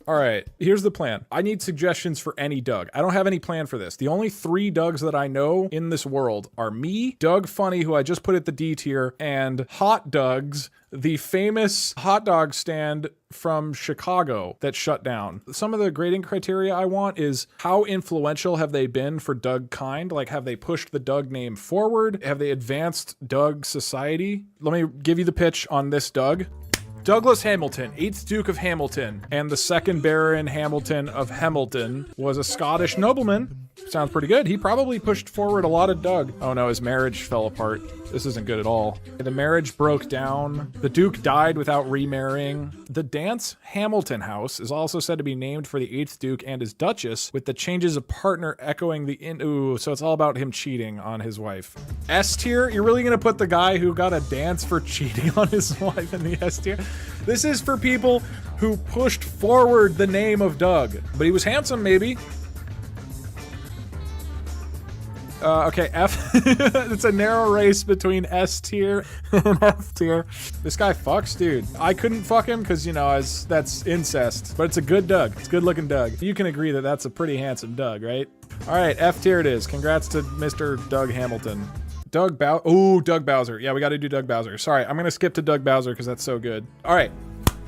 All right, here's the plan. I need suggestions for any Doug. I don't have any plan for this. The only 3 Dougs that I know in this world are me, Doug Funny, who I just put at the D tier, and Hot Dougs, the famous hot dog stand from Chicago that shut down. Some of the grading criteria I want is how influential have they been for Doug kind? Like, have they pushed the Doug name forward? Have they advanced Doug society? Let me give you the pitch on this Doug. Douglas Hamilton, 8th Duke of Hamilton, and the 2nd Baron Hamilton of Hamilton, was a Scottish nobleman. Sounds pretty good. He probably pushed forward a lot of Doug. Oh no, his marriage fell apart. This isn't good at all. The marriage broke down. The Duke died without remarrying. The Dance Hamilton House is also said to be named for the 8th Duke and his Duchess, with the changes of partner echoing the ooh, so it's all about him cheating on his wife. S tier? You're really gonna put the guy who got a dance for cheating on his wife in the S tier? This is for people who pushed forward the name of Doug. But he was handsome, maybe. Okay, F. It's a narrow race between S tier and F tier. This guy fucks, dude. I couldn't fuck him because, you know, that's incest. But it's a good Doug. It's a good looking Doug. You can agree that that's a pretty handsome Doug, right? All right, F tier it is. Congrats to Mr. Doug Hamilton. Doug Bowser. Yeah, we got to do Doug Bowser. Sorry, I'm going to skip to Doug Bowser because that's so good. All right.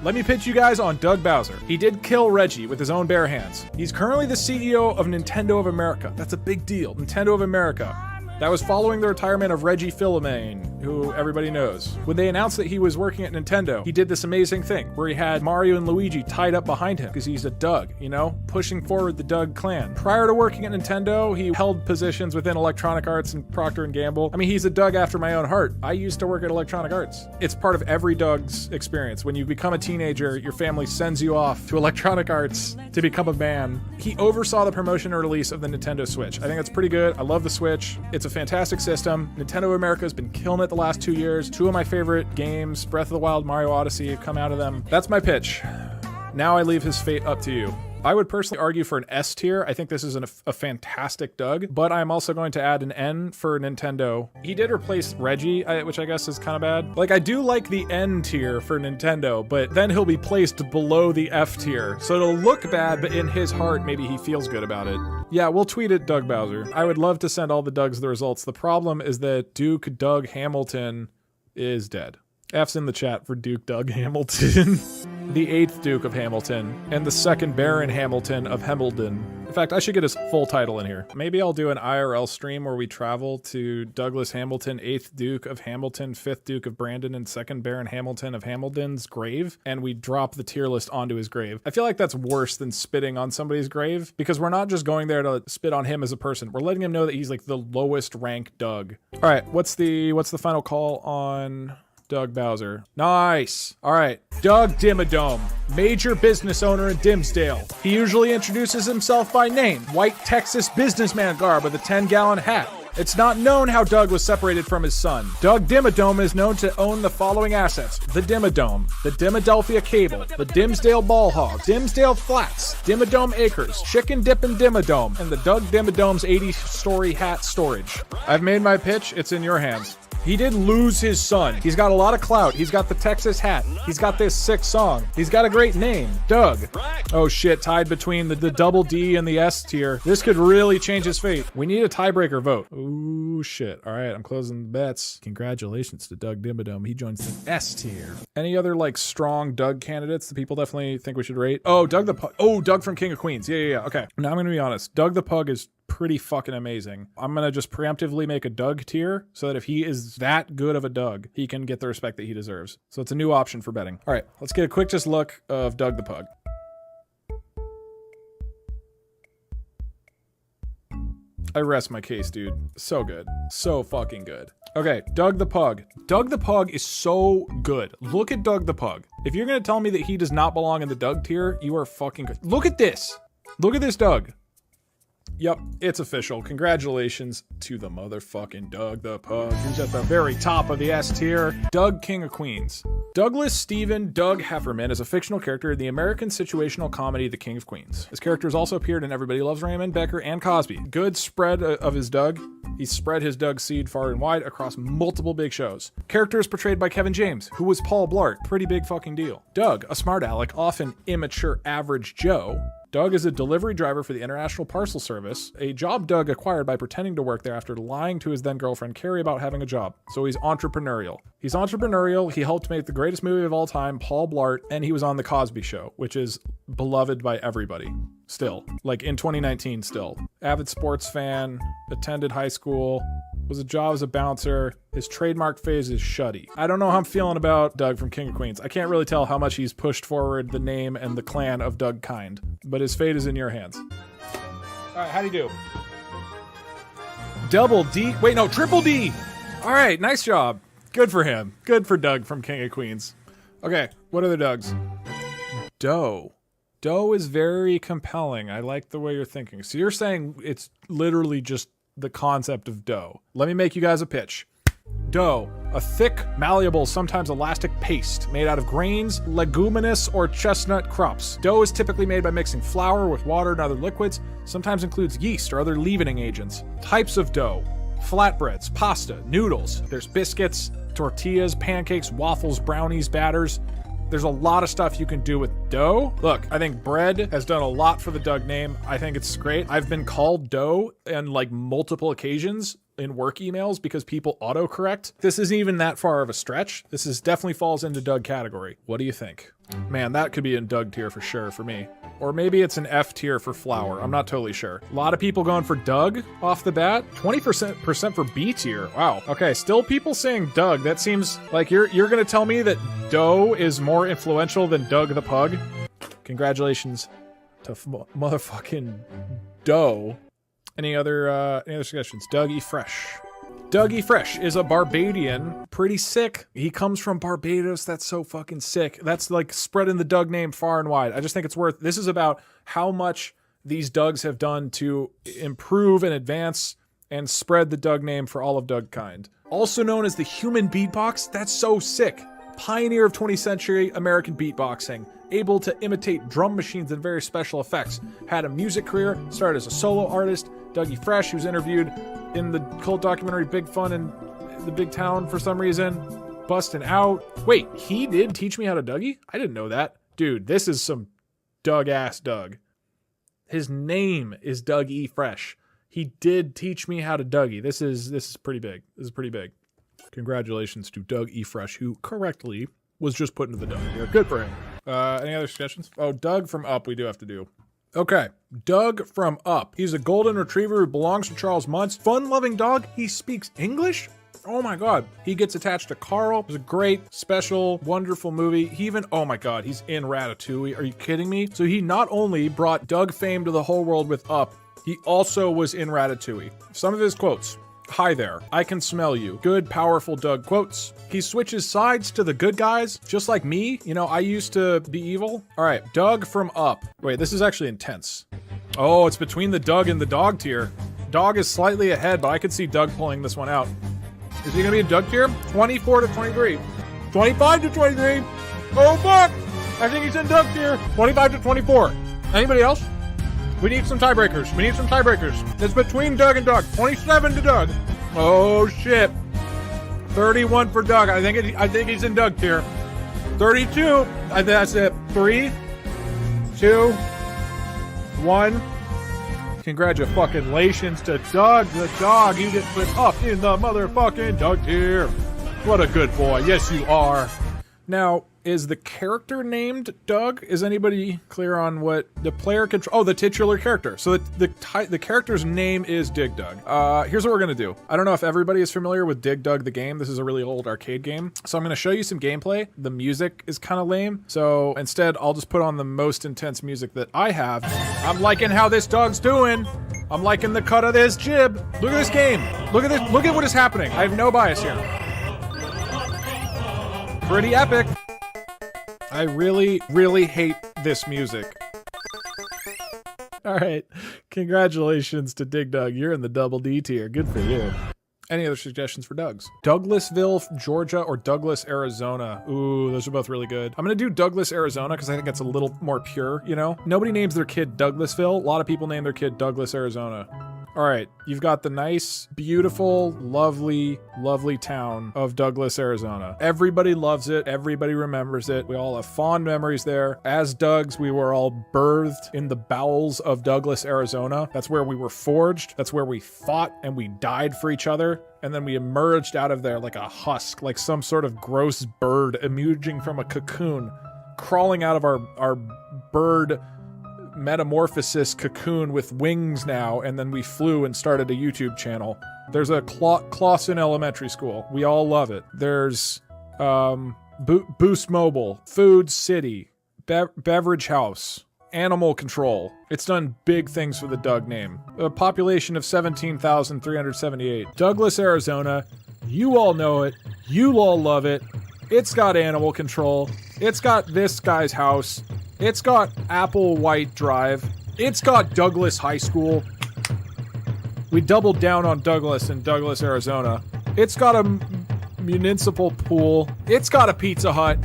Let me pitch you guys on Doug Bowser. He did kill Reggie with his own bare hands. He's currently the CEO of Nintendo of America. That's a big deal. Nintendo of America. That was following the retirement of Reggie Fils-Aimé, who everybody knows. When they announced that he was working at Nintendo, he did this amazing thing where he had Mario and Luigi tied up behind him because he's a Doug, you know, pushing forward the Doug clan. Prior to working at Nintendo, he held positions within Electronic Arts and Procter & Gamble. I mean, he's a Doug after my own heart. I used to work at Electronic Arts. It's part of every Doug's experience. When you become a teenager, your family sends you off to Electronic Arts to become a man. He oversaw the promotion and release of the Nintendo Switch. I think that's pretty good. I love the Switch. It's a fantastic system. Nintendo of America has been killing it the last 2 years. 2 of my favorite games, Breath of the Wild, Mario Odyssey, have come out of them. That's my pitch. Now I leave his fate up to you. I would personally argue for an S tier. I think this is a fantastic Doug, but I'm also going to add an N for Nintendo. He did replace Reggie, which I guess is kind of bad. Like, I do like the N tier for Nintendo, but then he'll be placed below the F tier. So it'll look bad, but in his heart, maybe he feels good about it. Yeah, we'll tweet at Doug Bowser. I would love to send all the Dougs the results. The problem is that Duke Doug Hamilton is dead. F's in the chat for Duke Doug Hamilton. The 8th Duke of Hamilton, and the 2nd Baron Hamilton of Hamilton. In fact, I should get his full title in here. Maybe I'll do an IRL stream where we travel to Douglas Hamilton, 8th Duke of Hamilton, 5th Duke of Brandon, and 2nd Baron Hamilton of Hamilton's grave, and we drop the tier list onto his grave. I feel like that's worse than spitting on somebody's grave, because we're not just going there to spit on him as a person. We're letting him know that he's like the lowest ranked Doug. All right, what's the final call on Doug Bowser? Nice. All right. Doug Dimmadome, major business owner in Dismdale. He usually introduces himself by name. White Texas businessman garb with a 10-gallon hat. It's not known how Doug was separated from his son. Doug Dimmadome is known to own the following assets: the Dimmadome, the Dimmadelphia Cable, the Dimsdale Ball Hog, Dimsdale Flats, Dimmadome Acres, Chicken Dippin' Dimmadome, and the Doug Dimmadome's 80-story hat storage. I've made my pitch. It's in your hands. He did lose his son. He's got a lot of clout. He's got the Texas hat. He's got this sick song. He's got a great name, Doug. Oh shit, tied between the double D and the S tier. This could really change his fate. We need a tiebreaker vote. Ooh shit. All right, I'm closing the bets. Congratulations to Doug Dimmadome. He joins the S tier. Any other like strong Doug candidates that people definitely think we should rate? Oh, Doug the Pug. Oh, Doug from King of Queens. Yeah. Okay. Now I'm gonna be honest. Doug the Pug is pretty fucking amazing. I'm gonna just preemptively make a Doug tier so that if he is that good of a Doug, he can get the respect that he deserves. So it's a new option for betting. All right, let's get a quick just look of Doug the Pug. I rest my case, dude. So good. So fucking good. Okay, Doug the Pug. Doug the Pug is so good. Look at Doug the Pug. If you're gonna tell me that he does not belong in the Doug tier, you are fucking good. Look at this. Look at this Doug. Yep, it's official. Congratulations to the motherfucking Doug the Pug, who's at the very top of the S tier. Doug, King of Queens. Douglas Stephen Doug Hefferman is a fictional character in the American situational comedy The King of Queens. His character has also appeared in Everybody Loves Raymond, Becker, and Cosby. Good spread of his Doug. He's spread his Doug seed far and wide across multiple big shows. Characters portrayed by Kevin James, who was Paul Blart. Pretty big fucking deal. Doug, a smart aleck, often immature average Joe. Doug is a delivery driver for the International Parcel Service, a job Doug acquired by pretending to work there after lying to his then-girlfriend Carrie about having a job. So he's entrepreneurial. He helped make the greatest movie of all time, Paul Blart, and he was on The Cosby Show, which is beloved by everybody. Still. Like in 2019 still. Avid sports fan, attended high school, was a job as a bouncer. His trademark phase is shuddy. I don't know how I'm feeling about Doug from King of Queens. I can't really tell how much he's pushed forward the name and the clan of Doug Kind, but his fate is in your hands. All right, how'd he do? Double D? Wait, no, triple D! All right, nice job. Good for him. Good for Doug from King of Queens. Okay, what are the Dougs? Doe. Doe is very compelling. I like the way you're thinking. So you're saying it's literally just the concept of dough. Let me make you guys a pitch. Dough, a thick, malleable, sometimes elastic paste made out of grains, leguminous, or chestnut crops. Dough is typically made by mixing flour with water and other liquids, sometimes includes yeast or other leavening agents. Types of dough: flatbreads, pasta, noodles. There's biscuits, tortillas, pancakes, waffles, brownies, batters. There's a lot of stuff you can do with dough. Look, I think bread has done a lot for the Doug name. I think it's great. I've been called dough on like multiple occasions in work emails because people autocorrect. This isn't even that far of a stretch. This is definitely falls into Doug category. What do you think? Man, that could be in Doug tier for sure for me. Or maybe it's an F tier for flour. I'm not totally sure. A lot of people going for Doug off the bat. 20% for B tier. Wow. Okay, still people saying Doug. That seems like you're gonna tell me that Doe is more influential than Doug the Pug? Congratulations to motherfucking Doe. Any other suggestions? Doug E. Fresh. Doug E. Fresh is a Barbadian. Pretty sick. He comes from Barbados. That's so fucking sick. That's like spreading the Doug name far and wide. I just think it's worth. This is about how much these Dougs have done to improve and advance and spread the Doug name for all of Doug kind. Also known as the human beatbox. That's so sick. Pioneer of 20th century American beatboxing. Able to imitate drum machines and very special effects. Had a music career. Started as a solo artist. Doug E. Fresh, who's interviewed in the cult documentary Big Fun in the Big Town for some reason. Busting out. Wait, he did teach me how to Dougie? I didn't know that. Dude, this is some Doug-ass Doug. His name is Doug E. Fresh. He did teach me how to Dougie. This is pretty big. This is pretty big. Congratulations to Doug E. Fresh, who correctly was just put into the Doug here. Good for him. Any other suggestions? Oh, Doug from Up we do have to do. Okay, Doug from Up. He's a golden retriever who belongs to Charles Muntz. Fun-loving dog. He speaks English? Oh my God. He gets attached to Carl. It was a great, special, wonderful movie. He even, oh my God, he's in Ratatouille. Are you kidding me? So he not only brought Doug fame to the whole world with Up, he also was in Ratatouille. Some of his quotes. Hi there, I can smell you. Good, powerful Doug quotes. He switches sides to the good guys, just like me. You know, I used to be evil. All right, Doug from Up. Wait, this is actually intense. Oh, it's between the Doug and the dog tier. Dog is slightly ahead, but I could see Doug pulling this one out. Is he gonna be a Doug tier? 24 to 23. 25 to 23. Oh, fuck! I think he's in Doug tier. 25 to 24. Anybody else? We need some tiebreakers. We need some tiebreakers. It's between Doug and Doug. 27 to Doug. Oh shit. 31 for Doug. I think he's in Doug tier. 32. That's it. 3, 2, 1. Congratulations to Doug the dog. You get put up in the motherfucking Doug tier. What a good boy. Yes, you are. Now, is the character named Doug? Is anybody clear on what the player control? Oh, the titular character. So the character's name is Dig Dug. Here's what we're gonna do. I don't know if everybody is familiar with Dig Dug the game. This is a really old arcade game. So I'm gonna show you some gameplay. The music is kind of lame. So instead, I'll just put on the most intense music that I have. I'm liking how this dog's doing. I'm liking the cut of this jib. Look at this game. Look at this. Look at what is happening. I have no bias here. Pretty epic. I really, really hate this music. All right. Congratulations to Dig Dug. You're in the double D tier. Good for you. Any other suggestions for Dougs? Douglasville, Georgia, or Douglas, Arizona? Ooh, those are both really good. I'm gonna do Douglas, Arizona, because I think it's a little more pure, you know? Nobody names their kid Douglasville. A lot of people name their kid Douglas, Arizona. All right, you've got the nice, beautiful, lovely, lovely town of Douglas, Arizona. Everybody loves it. Everybody remembers it. We all have fond memories there. As Dougs, we were all birthed in the bowels of Douglas, Arizona. That's where we were forged. That's where we fought and we died for each other. And then we emerged out of there like a husk, like some sort of gross bird emerging from a cocoon, crawling out of our bird metamorphosis cocoon with wings now, and then we flew and started a YouTube channel. There's a Clawson Elementary School. We all love it. There's Boost Mobile, Food City, Beverage House, Animal Control. It's done big things for the Doug name. A population of 17,378. Douglas, Arizona. You all know it. You all love it. It's got Animal Control. It's got this guy's house. It's got Apple White Drive. It's got Douglas High School. We doubled down on Douglas in Douglas, Arizona. It's got a municipal pool. It's got a Pizza Hut.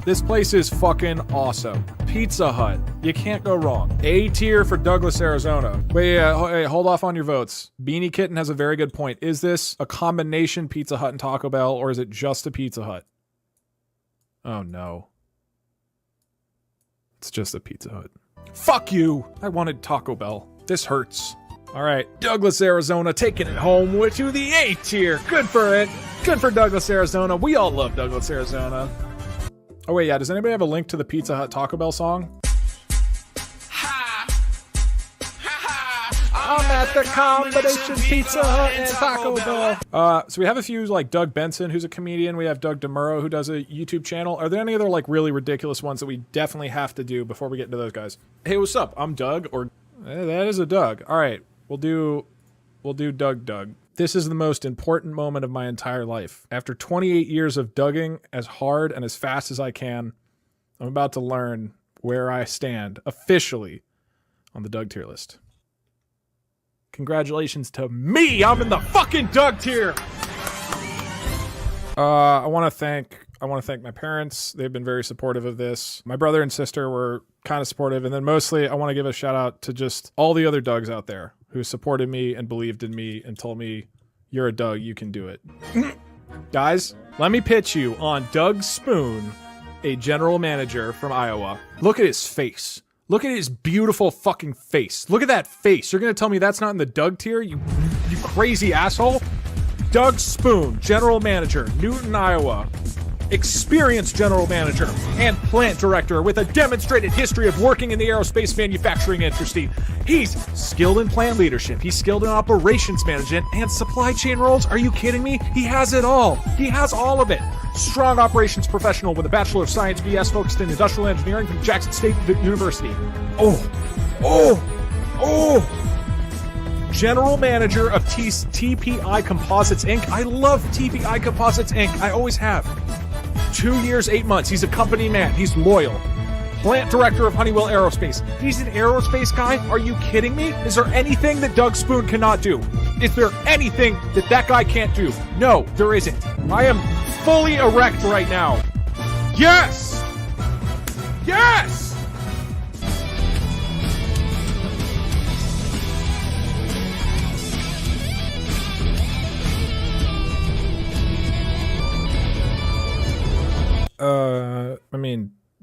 This place is fucking awesome. Pizza Hut. You can't go wrong. A tier for Douglas, Arizona. Wait, hold off on your votes. Beanie Kitten has a very good point. Is this a combination Pizza Hut and Taco Bell, or is it just a Pizza Hut? Oh no. It's just a Pizza Hut. Fuck you! I wanted Taco Bell. This hurts. Alright, Douglas, Arizona, taking it home to the A tier. Good for it. Good for Douglas, Arizona. We all love Douglas, Arizona. Oh wait, yeah, does anybody have a link to the Pizza Hut Taco Bell song? I'm at the combination Pizza Hut and Taco Bell. So we have a few, like Doug Benson, who's a comedian. We have Doug Dimmadome, who does a YouTube channel. Are there any other like really ridiculous ones that we definitely have to do before we get into those guys? Hey, what's up? I'm Doug, or that is a Doug. All right, we'll do DougDoug. This is the most important moment of my entire life. After 28 years of Dougging as hard and as fast as I can, I'm about to learn where I stand officially on the Doug tier list. Congratulations to me! I'm in the fucking Doug tier! I want to thank my parents. They've been very supportive of this. My brother and sister were kind of supportive, and then mostly I want to give a shout out to just all the other Dougs out there who supported me and believed in me and told me, you're a Doug, you can do it. Guys, let me pitch you on Doug Spoon, a general manager from Iowa. Look at his face. Look at his beautiful fucking face. Look at that face. You're gonna tell me that's not in the Doug tier, you crazy asshole? Doug Spoon, general manager, Newton, Iowa. Experienced general manager and plant director with a demonstrated history of working in the aerospace manufacturing industry. He's skilled in plant leadership. He's skilled in operations management and supply chain roles. Are you kidding me? He has it all. He has all of it. Strong operations professional with a Bachelor of Science BS focused in industrial engineering from Jackson State University. General manager of TPI Composites Inc. I love TPI Composites Inc. I always have. 2 years, 8 months. He's a company man. He's loyal. Plant director of Honeywell Aerospace. He's an aerospace guy? Are you kidding me? Is there anything that Doug Spoon cannot do? Is there anything that guy can't do? No, there isn't. I am fully erect right now. Yes! Yes!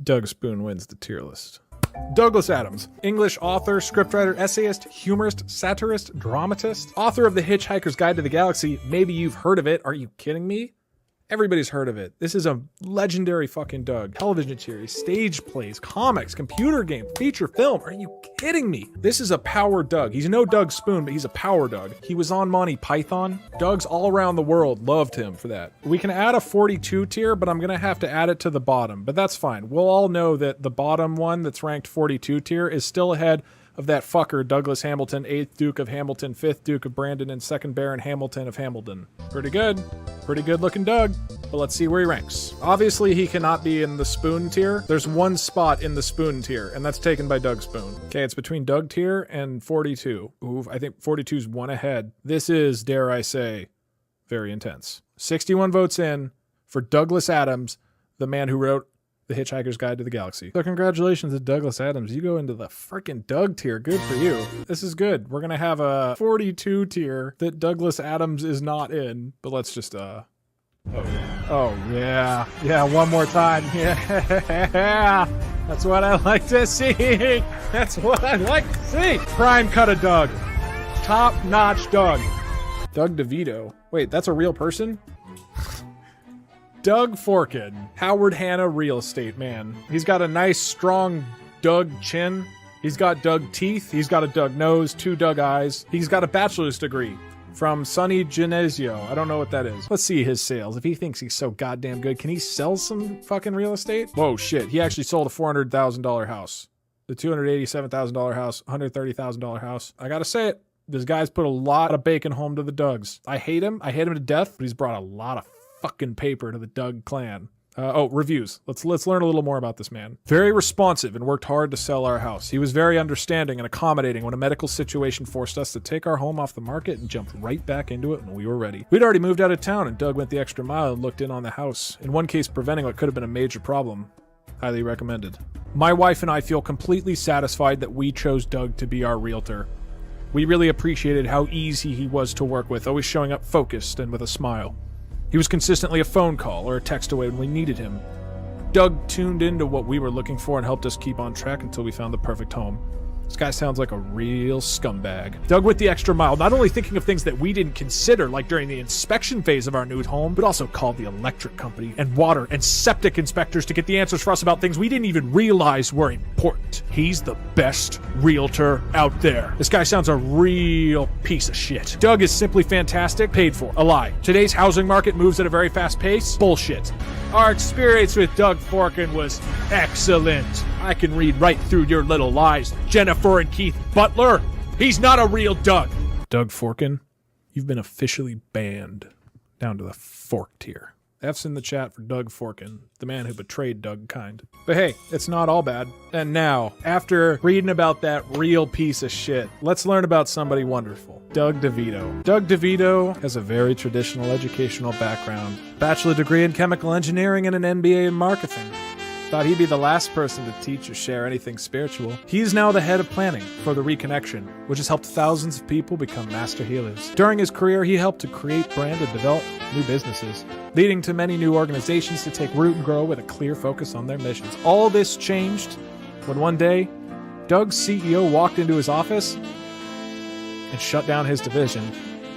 Doug Spoon wins the tier list. Douglas Adams, English author, scriptwriter, essayist, humorist, satirist, dramatist, author of The Hitchhiker's Guide to the Galaxy. Maybe you've heard of it. Are you kidding me? Everybody's heard of it. This is a legendary fucking Doug. Television series, stage plays, comics, computer game, feature film. Are you kidding me? This is a power Doug. He's no Doug Spoon, but he's a power Doug. He was on Monty Python. Dougs all around the world loved him for that. We can add a 42 tier, but I'm gonna have to add it to the bottom, but that's fine. We'll all know that the bottom one that's ranked 42 tier is still ahead of that fucker Douglas Hamilton, 8th Duke of Hamilton, 5th Duke of Brandon, and 2nd Baron Hamilton of Hamilton. Pretty good looking Doug, but let's see where he ranks. Obviously he cannot be in the Spoon tier. There's one spot in the Spoon tier, and that's taken by Doug Spoon. Okay, it's between Doug tier and 42. Ooh, I think 42's one ahead. This is, dare I say, very intense. 61 votes in for Douglas Adams, the man who wrote The Hitchhiker's Guide to the Galaxy. So congratulations to Douglas Adams. You go into the freaking Doug tier. Good for you. This is good. We're going to have a 42 tier that Douglas Adams is not in. But let's just, Oh, yeah. Yeah, one more time. Yeah. That's what I like to see. That's what I like to see. Prime cut of Doug. Top-notch Doug. Doug DeVito. Wait, that's a real person? Doug Forkin, Howard Hanna real estate man. He's got a nice, strong Doug chin. He's got Doug teeth. He's got a Doug nose, 2 Doug eyes. He's got a bachelor's degree from Sunny Genesio. I don't know what that is. Let's see his sales. If he thinks he's so goddamn good, can he sell some fucking real estate? Whoa, shit. He actually sold a $400,000 house. The $287,000 house, $130,000 house. I gotta say it. This guy's put a lot of bacon home to the Dougs. I hate him. I hate him to death, but he's brought a lot of fucking paper to the Doug clan. Reviews. Let's learn a little more about this man. Very responsive and worked hard to sell our house. He was very understanding and accommodating when a medical situation forced us to take our home off the market and jumped right back into it when we were ready. We'd already moved out of town and Doug went the extra mile and looked in on the house, in one case preventing what could have been a major problem. Highly recommended. My wife and I feel completely satisfied that we chose Doug to be our realtor. We really appreciated how easy he was to work with, always showing up focused and with a smile. He was consistently a phone call or a text away when we needed him. Doug tuned into what we were looking for and helped us keep on track until we found the perfect home. This guy sounds like a real scumbag. Doug went the extra mile, not only thinking of things that we didn't consider, like during the inspection phase of our new home, but also called the electric company and water and septic inspectors to get the answers for us about things we didn't even realize were important. He's the best realtor out there. This guy sounds a real piece of shit. Doug is simply fantastic. Paid for. A lie. Today's housing market moves at a very fast pace. Bullshit. Our experience with Doug Forkin was excellent. I can read right through your little lies, Jennifer and Keith Butler. He's not a real Doug. Doug Forkin, you've been officially banned down to the fork tier. F's in the chat for Doug Forkin, the man who betrayed Doug kind. But hey, it's not all bad. And now, after reading about that real piece of shit, let's learn about somebody wonderful. Doug DeVito. Doug DeVito has a very traditional educational background. Bachelor degree in chemical engineering and an MBA in marketing. Thought he'd be the last person to teach or share anything spiritual. He's now the head of planning for the Reconnection, which has helped thousands of people become master healers. During his career, he helped to create, brand, and develop new businesses, leading to many new organizations to take root and grow with a clear focus on their missions. All this changed when one day, Doug's CEO walked into his office and shut down his division.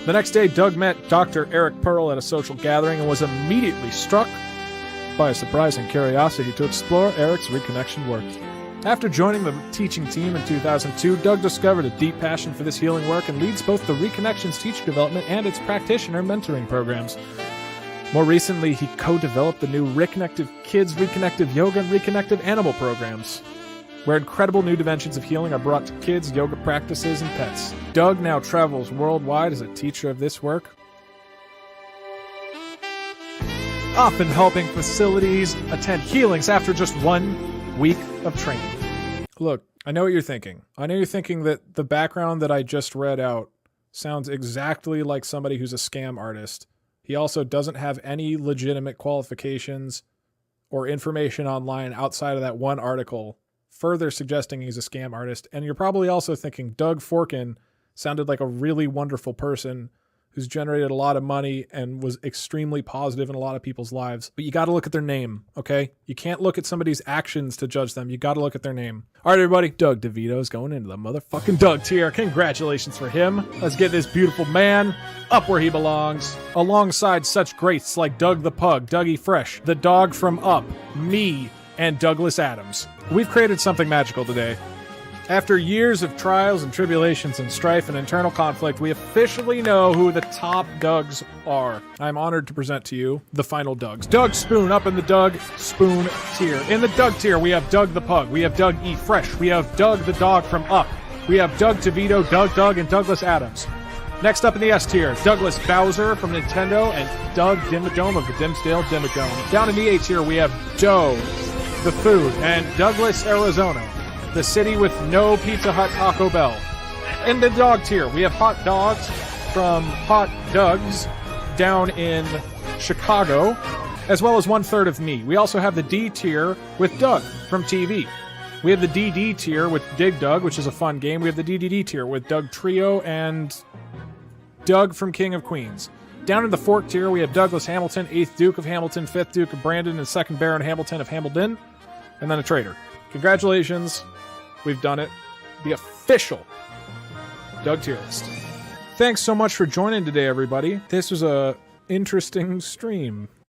The next day, Doug met Dr. Eric Pearl at a social gathering and was immediately struck by a surprising curiosity to explore Eric's Reconnection work. After joining the teaching team in 2002, Doug discovered a deep passion for this healing work and leads both the Reconnection's teacher development and its practitioner mentoring programs. More recently, he co-developed the new Reconnective Kids, Reconnective Yoga, and Reconnective Animal programs, where incredible new dimensions of healing are brought to kids, yoga practices, and pets. Doug now travels worldwide as a teacher of this work, often helping facilities attend healings after just 1 week of training. Look, I know what you're thinking. I know you're thinking that the background that I just read out sounds exactly like somebody who's a scam artist. He also doesn't have any legitimate qualifications or information online outside of that one article, further suggesting he's a scam artist. And you're probably also thinking Doug Forkin sounded like a really wonderful person who's generated a lot of money and was extremely positive in a lot of people's lives. But you got to look at their name, okay? You can't look at somebody's actions to judge them. You got to look at their name. All right, everybody. Doug DeVito's going into the motherfucking Doug tier. Congratulations for him. Let's get this beautiful man up where he belongs, alongside such greats like Doug the Pug, Dougie Fresh, the dog from Up, me, and Douglas Adams. We've created something magical today. After years of trials and tribulations and strife and internal conflict, we officially know who the top Dougs are. I'm honored to present to you the final Dougs. Doug Spoon up in the Doug Spoon tier. In the Doug tier, we have Doug the Pug. We have Doug E. Fresh. We have Doug the Dog from Up. We have Doug DeVito, Doug, and Douglas Adams. Next up in the S tier, Douglas Bowser from Nintendo and Doug Dimmadome of the Dismdale Dimmadome. Down in the A tier, we have Joe, the Food, and Douglas, Arizona, the city with no Pizza Hut Taco Bell. In the dog tier, we have Hot Dogs from Hot Doug's down in Chicago. as well as 1/3 of me. We also have the D tier with Doug from TV. We have the DD tier with Dig Doug, which is a fun game. We have the DDD tier with Doug Trio and Doug from King of Queens. Down in the Fork tier, we have Douglas Hamilton, 8th Duke of Hamilton, 5th Duke of Brandon, and 2nd Baron Hamilton of Hamilton, and then a traitor. Congratulations. We've done it. The official Doug tier list. Thanks so much for joining today, everybody. This was a interesting stream.